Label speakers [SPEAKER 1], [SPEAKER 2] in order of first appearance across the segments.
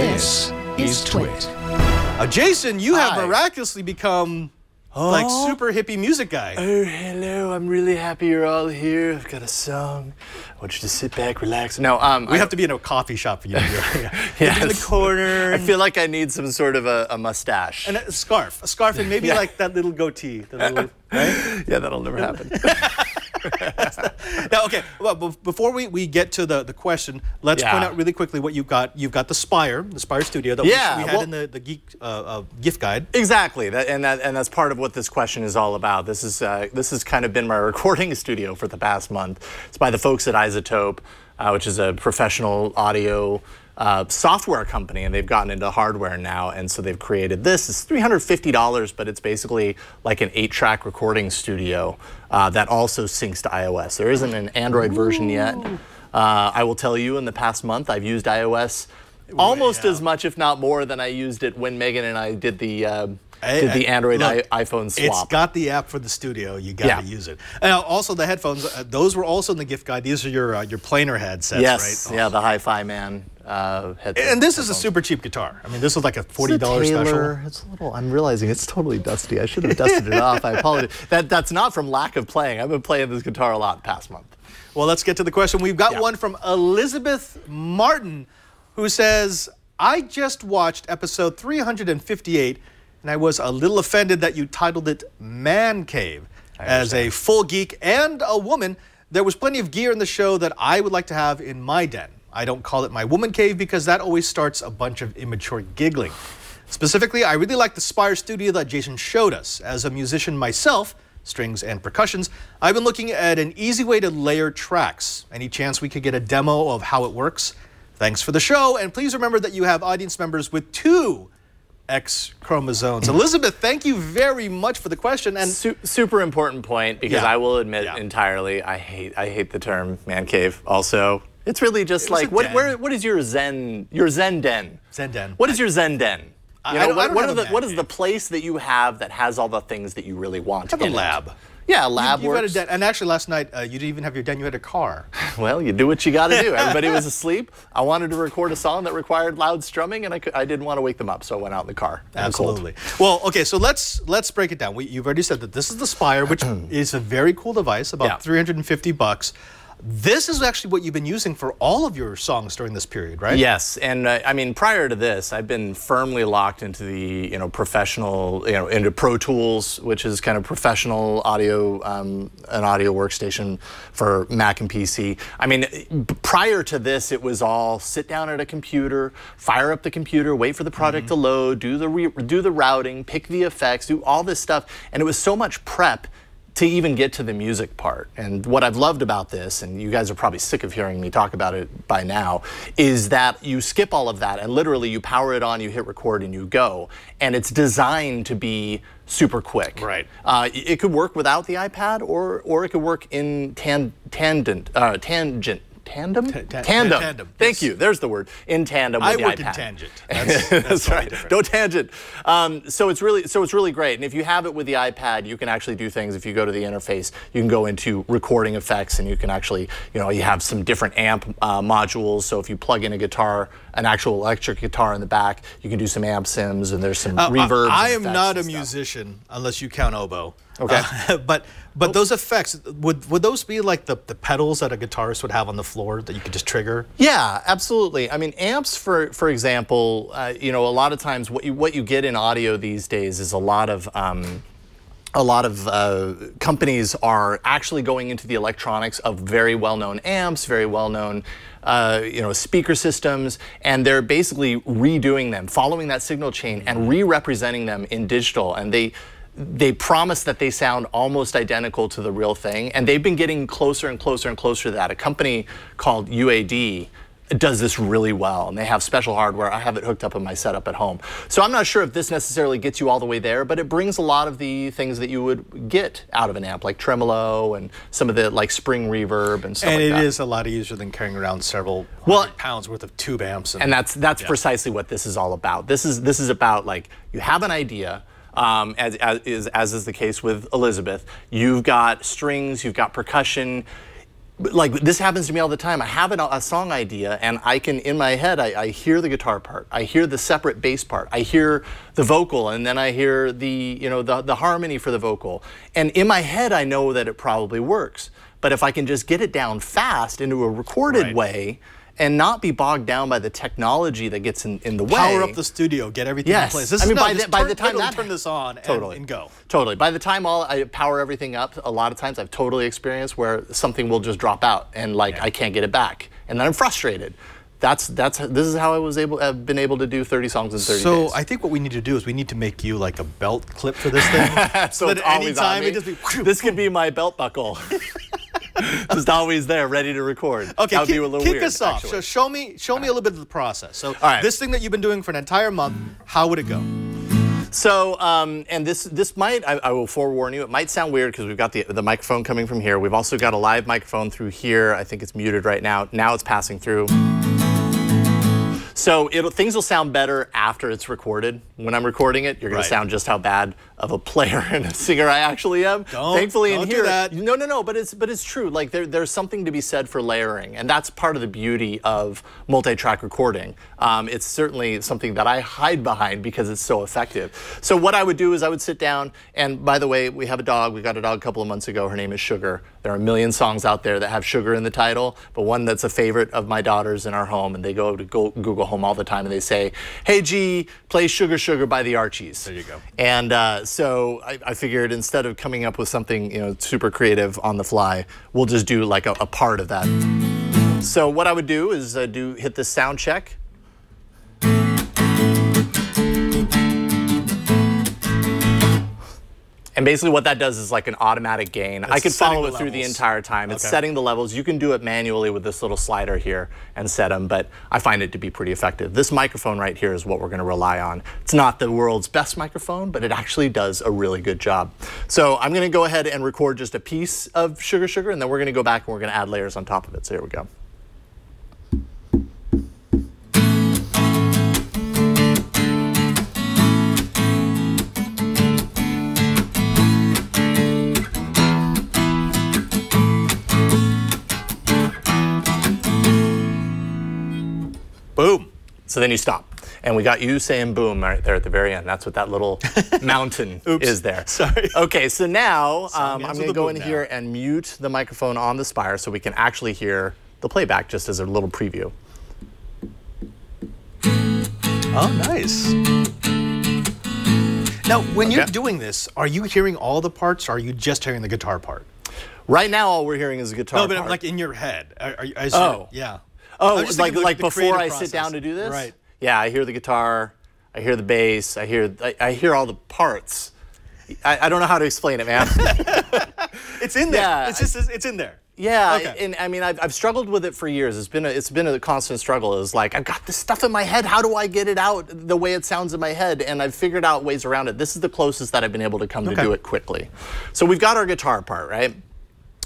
[SPEAKER 1] This is TWiT.
[SPEAKER 2] Jason, you have
[SPEAKER 3] Hi.
[SPEAKER 2] miraculously become like super hippie music guy.
[SPEAKER 3] Oh, hello. I'm really happy you're all here. I've got a song. I want you to sit back, relax. No,
[SPEAKER 2] We have to be in a coffee shop for you to do it.
[SPEAKER 3] Yes.
[SPEAKER 2] In the corner.
[SPEAKER 3] I feel like I need some sort of a mustache.
[SPEAKER 2] And a scarf, and maybe
[SPEAKER 3] Yeah.
[SPEAKER 2] like that little goatee. The little, right?
[SPEAKER 3] Yeah, that'll never happen.
[SPEAKER 2] Now, okay, well, before we get to the question, let's point out really quickly what you've got. You've got the Spire Studio that we had in the geek gift guide.
[SPEAKER 3] Exactly, and that's part of what this question is all about. This has kind of been my recording studio for the past month. It's by the folks at Isotope, which is a professional audio software company, and they've gotten into hardware now, and so they've created this. It's $350, but it's basically like an 8-track recording studio that also syncs to iOS. There isn't an Android version yet. I will tell you, in the past month, I've used iOS almost as much, if not more, than I used it when Megan and I did the Android iPhone swap.
[SPEAKER 2] It's got the app for the studio. You got to use it. And also the headphones. Those were also in the gift guide. These are your planar headsets, right?
[SPEAKER 3] Yeah, the Hi-Fi Man headset.
[SPEAKER 2] And this is a super cheap guitar. I mean, this is like a $40 special.
[SPEAKER 3] It's a little. I'm realizing it's totally dusty. I should have dusted it off. I apologize. That's not from lack of playing. I've been playing this guitar a lot the past month.
[SPEAKER 2] Well, let's get to the question. We've got one from Elizabeth Martin, who says, I just watched episode 358, and I was a little offended that you titled it Man Cave. As a full geek and a woman, there was plenty of gear in the show that I would like to have in my den. I don't call it my woman cave because that always starts a bunch of immature giggling. Specifically, I really like the Spire Studio that Jason showed us. As a musician myself, strings and percussions, I've been looking at an easy way to layer tracks. Any chance we could get a demo of how it works? Thanks for the show, and please remember that you have audience members with 2 X chromosomes. Elizabeth, thank you very much for the question. And
[SPEAKER 3] super important point, because I will admit entirely, I hate the term man cave. Also, it's really just like what is your Zen den?
[SPEAKER 2] Zen den.
[SPEAKER 3] What is your Zen den? What is
[SPEAKER 2] cave.
[SPEAKER 3] the place that you have that has all the things that you really want?
[SPEAKER 2] I have a lab.
[SPEAKER 3] Yeah, a lab
[SPEAKER 2] You've
[SPEAKER 3] works.
[SPEAKER 2] had a den. And actually last night, you didn't even have your den, you had a car.
[SPEAKER 3] Well, you do what you got to do. Everybody was asleep. I wanted to record a song that required loud strumming, and I didn't want to wake them up, so I went out in the car.
[SPEAKER 2] Absolutely. Well, okay, so let's break it down. You've already said that this is the Spire, which is a very cool device, about $350. This is actually what you've been using for all of your songs during this period, right?
[SPEAKER 3] Yes, and I mean, prior to this, I've been firmly locked into the professional, into Pro Tools, which is kind of professional audio, an audio workstation for Mac and PC. I mean, prior to this, it was all sit down at a computer, fire up the computer, wait for the project to load, do the routing, pick the effects, do all this stuff, and it was so much prep to even get to the music part. And what I've loved about this, and you guys are probably sick of hearing me talk about it by now, is that you skip all of that and literally you power it on, you hit record, and you go. And it's designed to be super quick.
[SPEAKER 2] Right.
[SPEAKER 3] It could work without the iPad, or it could work in tandem.
[SPEAKER 2] Tandem.
[SPEAKER 3] Thank you. There's the word. In tandem with the iPad.
[SPEAKER 2] I work in tangent. That's
[SPEAKER 3] right.
[SPEAKER 2] Different.
[SPEAKER 3] Don't tangent. So it's really great. And if you have it with the iPad, you can actually do things. If you go to the interface, you can go into recording effects, and you can actually, you have some different amp modules. So if you plug in a guitar, an actual electric guitar in the back, you can do some amp sims, and there's some reverb.
[SPEAKER 2] I am not a musician unless you count oboe.
[SPEAKER 3] Okay.
[SPEAKER 2] But those effects, would those be like the pedals that a guitarist would have on the floor that you could just trigger?
[SPEAKER 3] Yeah, absolutely. I mean, amps, for example, a lot of times what you get in audio these days is a lot of companies are actually going into the electronics of very well-known amps, very well-known speaker systems, and they're basically redoing them, following that signal chain and re-representing them in digital, and they promise that they sound almost identical to the real thing, and they've been getting closer and closer and closer to that. A company called UAD does this really well, and they have special hardware. I have it hooked up in my setup at home. So I'm not sure if this necessarily gets you all the way there, but it brings a lot of the things that you would get out of an amp, like tremolo and some of the spring reverb and stuff like that.
[SPEAKER 2] And it is a lot easier than carrying around several hundred pounds worth of tube amps.
[SPEAKER 3] And that's precisely what this is all about. This is about, you have an idea, as is the case with Elizabeth. You've got strings, you've got percussion. like this happens to me all the time. I have a song idea and I can, in my head, I hear the guitar part, I hear the separate bass part, I hear the vocal, and then I hear the, the harmony for the vocal. And in my head, I know that it probably works. But if I can just get it down fast into a recorded way, and not be bogged down by the technology that gets in the way.
[SPEAKER 2] Power up the studio, get everything in place. This
[SPEAKER 3] I mean,
[SPEAKER 2] is
[SPEAKER 3] by the time
[SPEAKER 2] that turn this on and go.
[SPEAKER 3] Totally. By the time I power everything up, a lot of times I've totally experienced where something will just drop out and like I can't get it back, and then I'm frustrated. This is how I've been able to do 30 songs in 30 days.
[SPEAKER 2] So I think what we need to do is we need to make you like a belt clip for this thing.
[SPEAKER 3] so that anytime it just be this could be my belt buckle. Just always there, ready to record.
[SPEAKER 2] Okay,
[SPEAKER 3] that would be a little
[SPEAKER 2] kick
[SPEAKER 3] weird,
[SPEAKER 2] us off.
[SPEAKER 3] actually.
[SPEAKER 2] So show me a little bit of the process. So
[SPEAKER 3] this
[SPEAKER 2] thing that you've been doing for an entire month, how would it go?
[SPEAKER 3] So, and this might, I will forewarn you, it might sound weird because we've got the microphone coming from here. We've also got a live microphone through here. I think it's muted right now. Now it's passing through. So things will sound better after it's recorded. When I'm recording it, you're going to sound just how bad of a player and a singer I actually am. Thankfully, in here, no, but it's true. Like there's something to be said for layering, and that's part of the beauty of multi-track recording. It's certainly something that I hide behind because it's so effective. So what I would do is I would sit down, and by the way, we have a dog. We got a dog a couple of months ago. Her name is Sugar. There are a million songs out there that have Sugar in the title, but one that's a favorite of my daughters in our home, and they go to Google Home all the time, and they say, "Hey G, play Sugar Sugar by the Archies."
[SPEAKER 2] There you go.
[SPEAKER 3] And so I figured instead of coming up with something super creative on the fly, we'll just do like a part of that. So what I would do is hit the sound check. And basically what that does is like an automatic gain. I could follow it through the entire time. It's setting the levels. You can do it manually with this little slider here and set them, but I find it to be pretty effective. This microphone right here is what we're going to rely on. It's not the world's best microphone, but it actually does a really good job. So I'm going to go ahead and record just a piece of Sugar Sugar, and then we're going to go back and we're going to add layers on top of it. So here we go.
[SPEAKER 2] Boom.
[SPEAKER 3] So then you stop. And we got you saying boom right there at the very end. That's what that little mountain is there.
[SPEAKER 2] Sorry.
[SPEAKER 3] Okay, so now I'm going to go in here and mute the microphone on the Spire so we can actually hear the playback just as a little preview.
[SPEAKER 2] Oh, nice. Now, when you're doing this, are you hearing all the parts, or are you just hearing the guitar part?
[SPEAKER 3] Right now, all we're hearing is the guitar part.
[SPEAKER 2] No, but like in your head. Yeah.
[SPEAKER 3] Oh, like before I sit down to do this?
[SPEAKER 2] Right.
[SPEAKER 3] Yeah, I hear the guitar, I hear the bass, I hear all the parts. I don't know how to explain it, man.
[SPEAKER 2] It's in there.
[SPEAKER 3] Yeah,
[SPEAKER 2] it's in there.
[SPEAKER 3] Yeah,
[SPEAKER 2] okay.
[SPEAKER 3] And I mean, I've struggled with it for years. It's been a constant struggle. It's like, I've got this stuff in my head. How do I get it out the way it sounds in my head? And I've figured out ways around it. This is the closest that I've been able to come to do it quickly. So we've got our guitar part, right?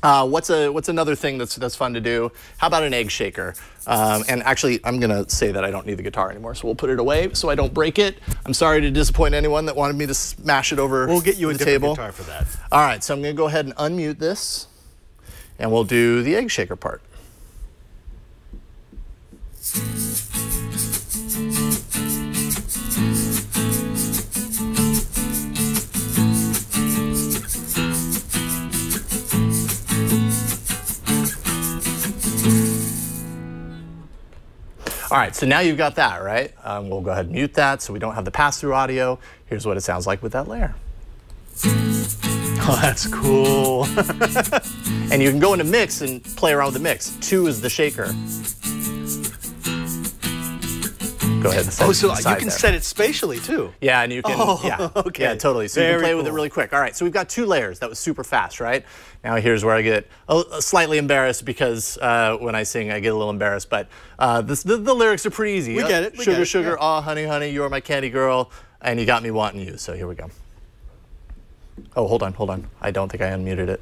[SPEAKER 3] What's another thing that's fun to do? How about an egg shaker? And actually, I'm gonna say that I don't need the guitar anymore, so we'll put it away so I don't break it. I'm sorry to disappoint anyone that wanted me to smash it over the table.
[SPEAKER 2] We'll get you a different guitar for that.
[SPEAKER 3] All right, so I'm gonna go ahead and unmute this, and we'll do the egg shaker part. All right, so now you've got that, right? We'll go ahead and mute that so we don't have the pass-through audio. Here's what it sounds like with that layer.
[SPEAKER 2] Oh, that's cool.
[SPEAKER 3] And you can go into mix and play around with the mix. 2 is the shaker. Go ahead and set it
[SPEAKER 2] so you
[SPEAKER 3] aside
[SPEAKER 2] can
[SPEAKER 3] there.
[SPEAKER 2] set it spatially too.
[SPEAKER 3] Yeah, and you can,
[SPEAKER 2] okay.
[SPEAKER 3] Yeah, totally. So you can play with it really quick. All right, so we've got 2 layers. That was super fast, right? Now here's where I get slightly embarrassed because when I sing, I get a little embarrassed, but the lyrics are pretty easy.
[SPEAKER 2] We get it.
[SPEAKER 3] Sugar, sugar, oh, honey, honey, you're my candy girl, and you got me wanting you. So here we go. Oh, hold on. I don't think I unmuted it.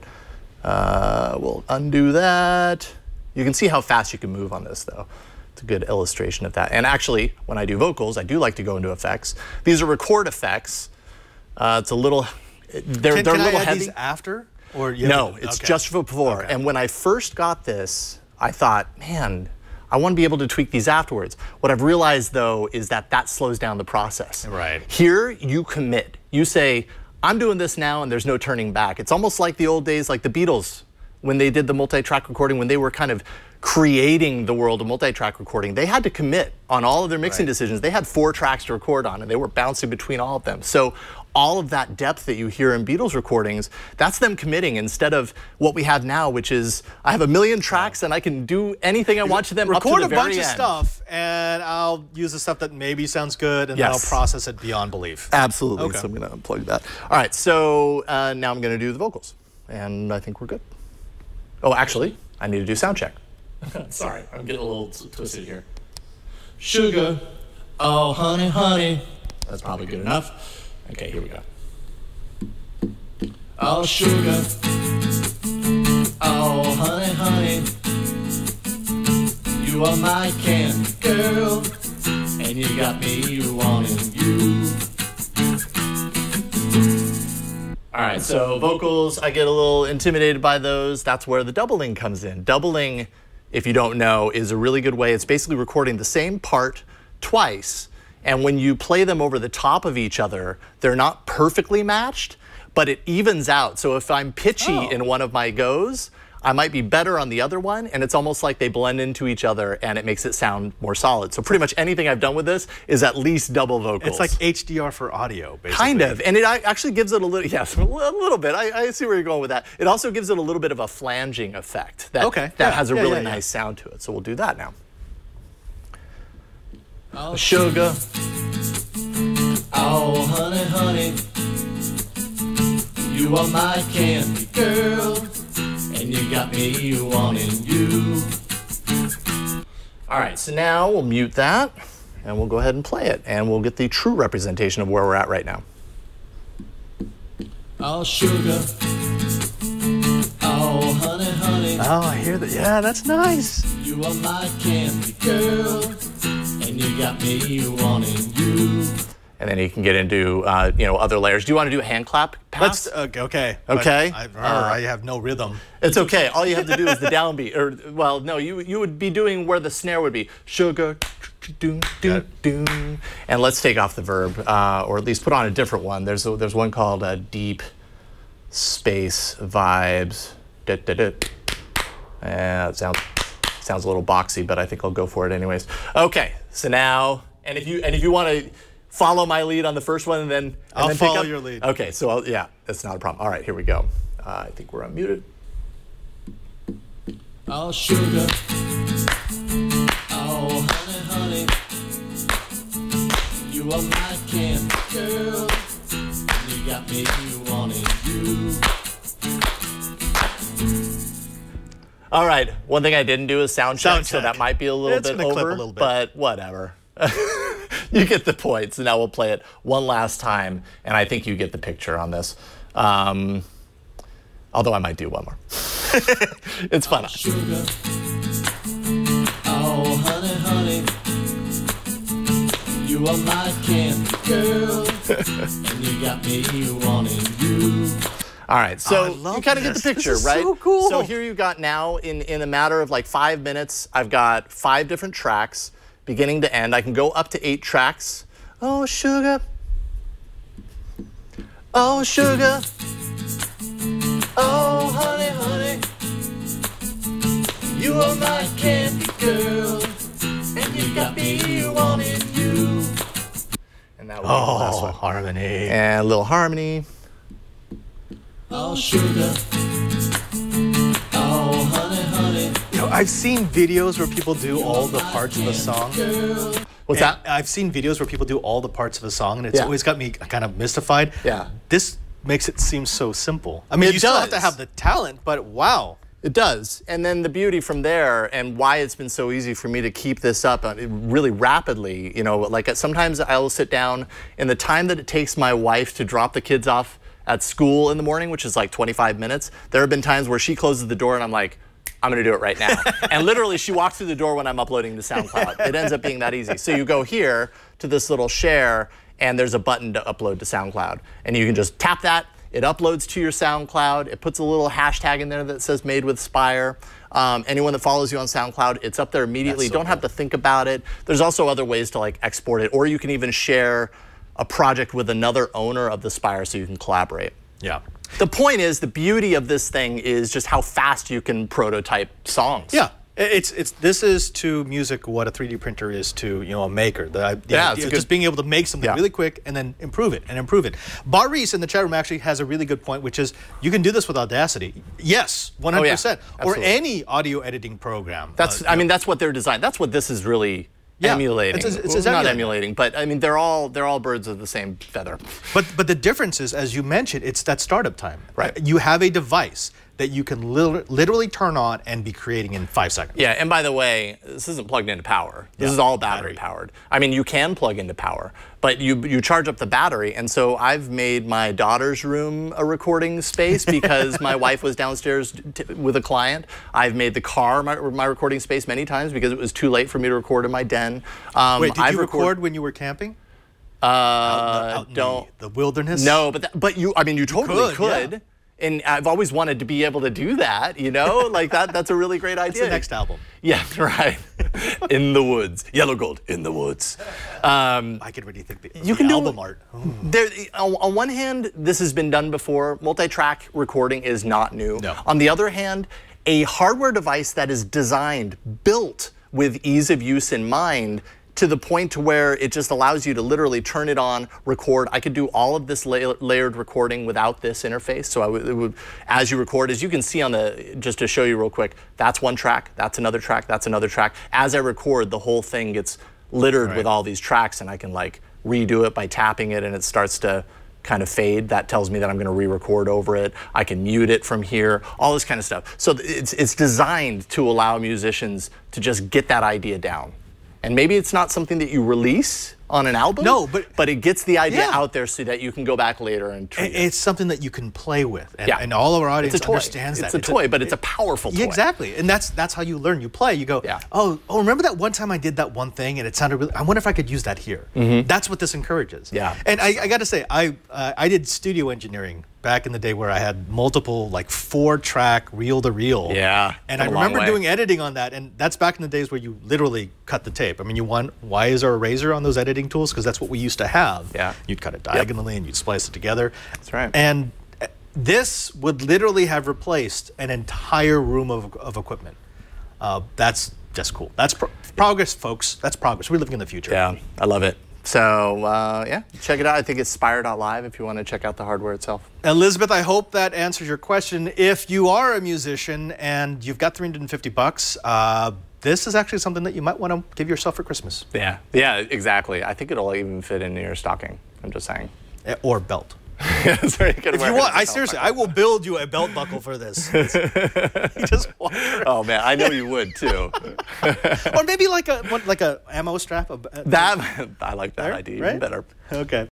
[SPEAKER 3] We'll undo that. You can see how fast you can move on this, though. It's a good illustration of that. And actually, when I do vocals, I do like to go into effects. These are record effects. It's a little, they're a little heavy.
[SPEAKER 2] These after? Or
[SPEAKER 3] no, it's just for before. And when I first got this, I thought, man, I want to be able to tweak these afterwards. What I've realized, though, is that slows down the process.
[SPEAKER 2] Right.
[SPEAKER 3] Here, you commit. You say, I'm doing this now, and there's no turning back. It's almost like the old days, like the Beatles, when they did the multi-track recording, when they were kind of creating the world of multi-track recording. They had to commit on all of their mixing decisions. They had 4 tracks to record on, and they were bouncing between all of them. So all of that depth that you hear in Beatles recordings, that's them committing instead of what we have now, which is I have a million tracks and I can do anything I want to them up to the very end.
[SPEAKER 2] Record a bunch of stuff, and I'll use the stuff that maybe sounds good, and then I'll process it beyond belief.
[SPEAKER 3] Absolutely. Okay. So I'm going to unplug that. All right. So now I'm going to do the vocals, and I think we're good. Oh, actually, I need to do sound check. Sorry, I'm getting a little twisted here. Sugar, oh honey, honey. That's probably good enough. Okay, here we go. Oh sugar, oh honey, honey. You are my candy girl, and you got me wanting you. All right, so vocals, I get a little intimidated by those. That's where the doubling comes in. Doubling, if you don't know, is a really good way. It's basically recording the same part twice, and when you play them over the top of each other, they're not perfectly matched, but it evens out. So if I'm pitchy in one of my goes, I might be better on the other one, and it's almost like they blend into each other, and it makes it sound more solid. So pretty much anything I've done with this is at least double vocals.
[SPEAKER 2] It's like HDR for audio, basically.
[SPEAKER 3] Kind of, and it actually gives it a little, yes, a little bit. I see where you're going with that. It also gives it a little bit of a flanging effect that, that has a really nice sound to it. So we'll do that now. Oh, sugar. Oh, honey, honey. You are my candy girl, and you got me wanting you. All right, so now we'll mute that, and we'll go ahead and play it, and we'll get the true representation of where we're at right now. Oh, sugar. Oh, honey, honey.
[SPEAKER 2] Oh, I hear that. Yeah, that's nice.
[SPEAKER 3] You are my candy girl, and you got me wanting you. And then you can get into, you know, other layers. Do you want to do a hand clap pass?
[SPEAKER 2] Okay.
[SPEAKER 3] Okay.
[SPEAKER 2] I have no rhythm.
[SPEAKER 3] It's okay. All you have to do is the downbeat. Or, well, no, you would be doing where the snare would be. Sugar, doom, doom, doom. And let's take off the verb, or at least put on a different one. There's one called deep space vibes. Da, da, da. It sounds a little boxy, but I think I'll go for it anyways. Okay. So now, and if you want to follow my lead on the first one, and then
[SPEAKER 2] I'll follow your lead.
[SPEAKER 3] Okay, so yeah, that's not a problem. All right, here we go. I think we're unmuted. Oh, sugar. Oh, honey, honey. You are my candy girl. You got me wanting you. All right, one thing I didn't do is sound check, so that might be a little bit over, but whatever. You get the point. So now we'll play it one last time, and I think you get the picture on this. Although I might do one more. It's fun. Oh, sugar. Oh, honey, honey. You are my candy girl, and you got me wanting you. All right, so you kind of get the picture, right?
[SPEAKER 2] So cool.
[SPEAKER 3] So here you got now, in a matter of like 5 minutes, I've got 5 different tracks, beginning to end. I can go up to 8 tracks. Oh, sugar. Oh, sugar. Oh, honey, honey. You are my candy girl, and you got me wanting you. And that was the last one.
[SPEAKER 2] Harmony.
[SPEAKER 3] And a little harmony. Oh, sugar. Oh, honey, honey.
[SPEAKER 2] You know, I've seen videos where people do all the parts of a song.
[SPEAKER 3] What's that?
[SPEAKER 2] I've seen videos where people do all the parts of a song, and it's always got me kind of mystified.
[SPEAKER 3] Yeah.
[SPEAKER 2] This makes it seem so simple. I mean, you still have to have the talent, but wow.
[SPEAKER 3] It does. And then the beauty from there, and why it's been so easy for me to keep this up really rapidly, you know, like sometimes I'll sit down, in the time that it takes my wife to drop the kids off at school in the morning, which is like 25 minutes, there have been times where she closes the door and I'm like, I'm gonna do it right now. And literally she walks through the door when I'm uploading to SoundCloud. It ends up being that easy. So you go here to this little share, and there's a button to upload to SoundCloud. And you can just tap that, It uploads to your SoundCloud. It puts a little hashtag in there that says "Made with Spire." Anyone that follows you on SoundCloud, it's up there immediately. You don't have to think about it. There's also other ways to like export it, or you can even share a project with another owner of the Spire so you can collaborate.
[SPEAKER 2] Yeah.
[SPEAKER 3] The point is, the beauty of this thing is just how fast you can prototype songs.
[SPEAKER 2] Yeah. This is to music what a 3D printer is to a maker. The idea of just being able to make something really quick and then improve it and improve it. Barreese in the chat room actually has a really good point, which is you can do this with Audacity. Yes, 100%. Or any audio editing program.
[SPEAKER 3] I mean, that's what they're designed. That's what this is really emulating. It's not emulating, but I mean they're all birds of the same feather.
[SPEAKER 2] But the difference is, as you mentioned, it's that startup time.
[SPEAKER 3] Right.
[SPEAKER 2] You have a device that you can literally turn on and be creating in 5 seconds.
[SPEAKER 3] Yeah, and by the way, this isn't plugged into power. This is all battery powered. I mean, you can plug into power, but you charge up the battery, and so I've made my daughter's room a recording space because my wife was downstairs with a client. I've made the car my recording space many times because it was too late for me to record in my den.
[SPEAKER 2] Wait, did you record when you were camping? Out in the wilderness?
[SPEAKER 3] No, but you totally could. Yeah. And I've always wanted to be able to do that, like that's a really great idea.
[SPEAKER 2] It's the next album.
[SPEAKER 3] Yeah, right. In the woods. Yellow Gold, in the woods.
[SPEAKER 2] I could really think
[SPEAKER 3] you can do
[SPEAKER 2] album art.
[SPEAKER 3] On one hand, this has been done before. Multi-track recording is not new.
[SPEAKER 2] No.
[SPEAKER 3] On the other hand, a hardware device that is designed, built with ease of use in mind, to the point to where it just allows you to literally turn it on, record. I could do all of this layered recording without this interface. So it would, as you record, as you can see on just to show you real quick, that's one track, that's another track, that's another track. As I record, the whole thing gets littered with all these tracks, and I can like redo it by tapping it, and it starts to kind of fade. That tells me that I'm going to re-record over it. I can mute it from here, all this kind of stuff. So it's designed to allow musicians to just get that idea down. And maybe it's not something that you release on an album.
[SPEAKER 2] No, but
[SPEAKER 3] it gets the idea out there so that you can go back later and treat it.
[SPEAKER 2] It's something that you can play with, and all of our audience understands that.
[SPEAKER 3] It's a toy, but it's a powerful toy.
[SPEAKER 2] Exactly, and that's how you learn. You play. You go, oh, remember that one time I did that one thing and it sounded really. I wonder if I could use that here. That's what this encourages.
[SPEAKER 3] Yeah.
[SPEAKER 2] And I got to say, I did studio engineering back in the day where I had multiple, like 4-track reel-to-reel.
[SPEAKER 3] Yeah.
[SPEAKER 2] And I remember doing editing on that, and that's back in the days where you literally cut the tape. I mean, why is there a razor on those editing tools? Because that's what we used to have.
[SPEAKER 3] Yeah.
[SPEAKER 2] You'd cut it diagonally and you'd splice it together.
[SPEAKER 3] That's right.
[SPEAKER 2] And this would literally have replaced an entire room of equipment. That's just cool. That's progress, folks. That's progress. We're living in the future.
[SPEAKER 3] Yeah, I love it. So, yeah, check it out. I think it's spire.live if you want to check out the hardware itself.
[SPEAKER 2] Elizabeth, I hope that answers your question. If you are a musician and you've got $350, this is actually something that you might want to give yourself for Christmas.
[SPEAKER 3] Yeah, exactly. I think it'll even fit in your stocking. I'm just saying.
[SPEAKER 2] Or belt.
[SPEAKER 3] If
[SPEAKER 2] you want, seriously, I will build you a belt buckle for this.
[SPEAKER 3] Oh man, I know you would too.
[SPEAKER 2] Or maybe like a ammo strap.
[SPEAKER 3] I like that idea even better.
[SPEAKER 2] Okay.